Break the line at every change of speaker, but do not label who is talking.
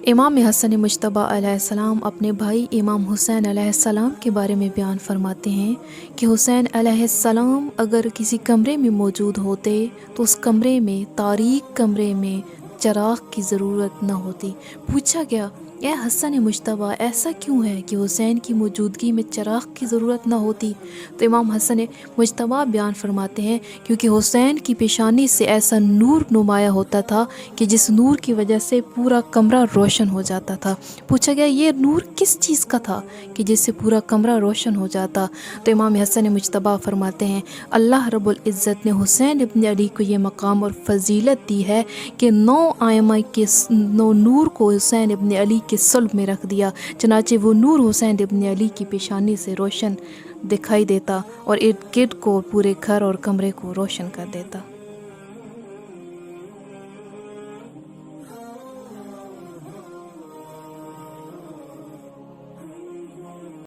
امام حسن مجتبی علیہ السلام اپنے بھائی امام حسین علیہ السلام کے بارے میں بیان فرماتے ہیں کہ حسین علیہ السلام اگر کسی کمرے میں موجود ہوتے تو اس کمرے میں، تاریک کمرے میں، چراغ کی ضرورت نہ ہوتی۔ پوچھا گیا اے حسن مجتبی، ایسا کیوں ہے کہ حسین کی موجودگی میں چراغ کی ضرورت نہ ہوتی؟ تو امام حسن مجتبی بیان فرماتے ہیں کیونکہ حسین کی پیشانی سے ایسا نور نمایاں ہوتا تھا کہ جس نور کی وجہ سے پورا کمرہ روشن ہو جاتا تھا۔ پوچھا گیا یہ نور کس چیز کا تھا کہ جس سے پورا کمرہ روشن ہو جاتا؟ تو امام حسن مجتبی فرماتے ہیں اللہ رب العزت نے حسین ابن علی کو یہ مقام اور فضیلت دی ہے کہ 9 ائمہ کے 9 نور کو حسین ابن علی کے صلب میں رکھ دیا، چنانچہ وہ نور حسین ابن علی کی پیشانی سے روشن دکھائی دیتا اور ارد گرد کو، پورے گھر اور کمرے کو روشن کر دیتا۔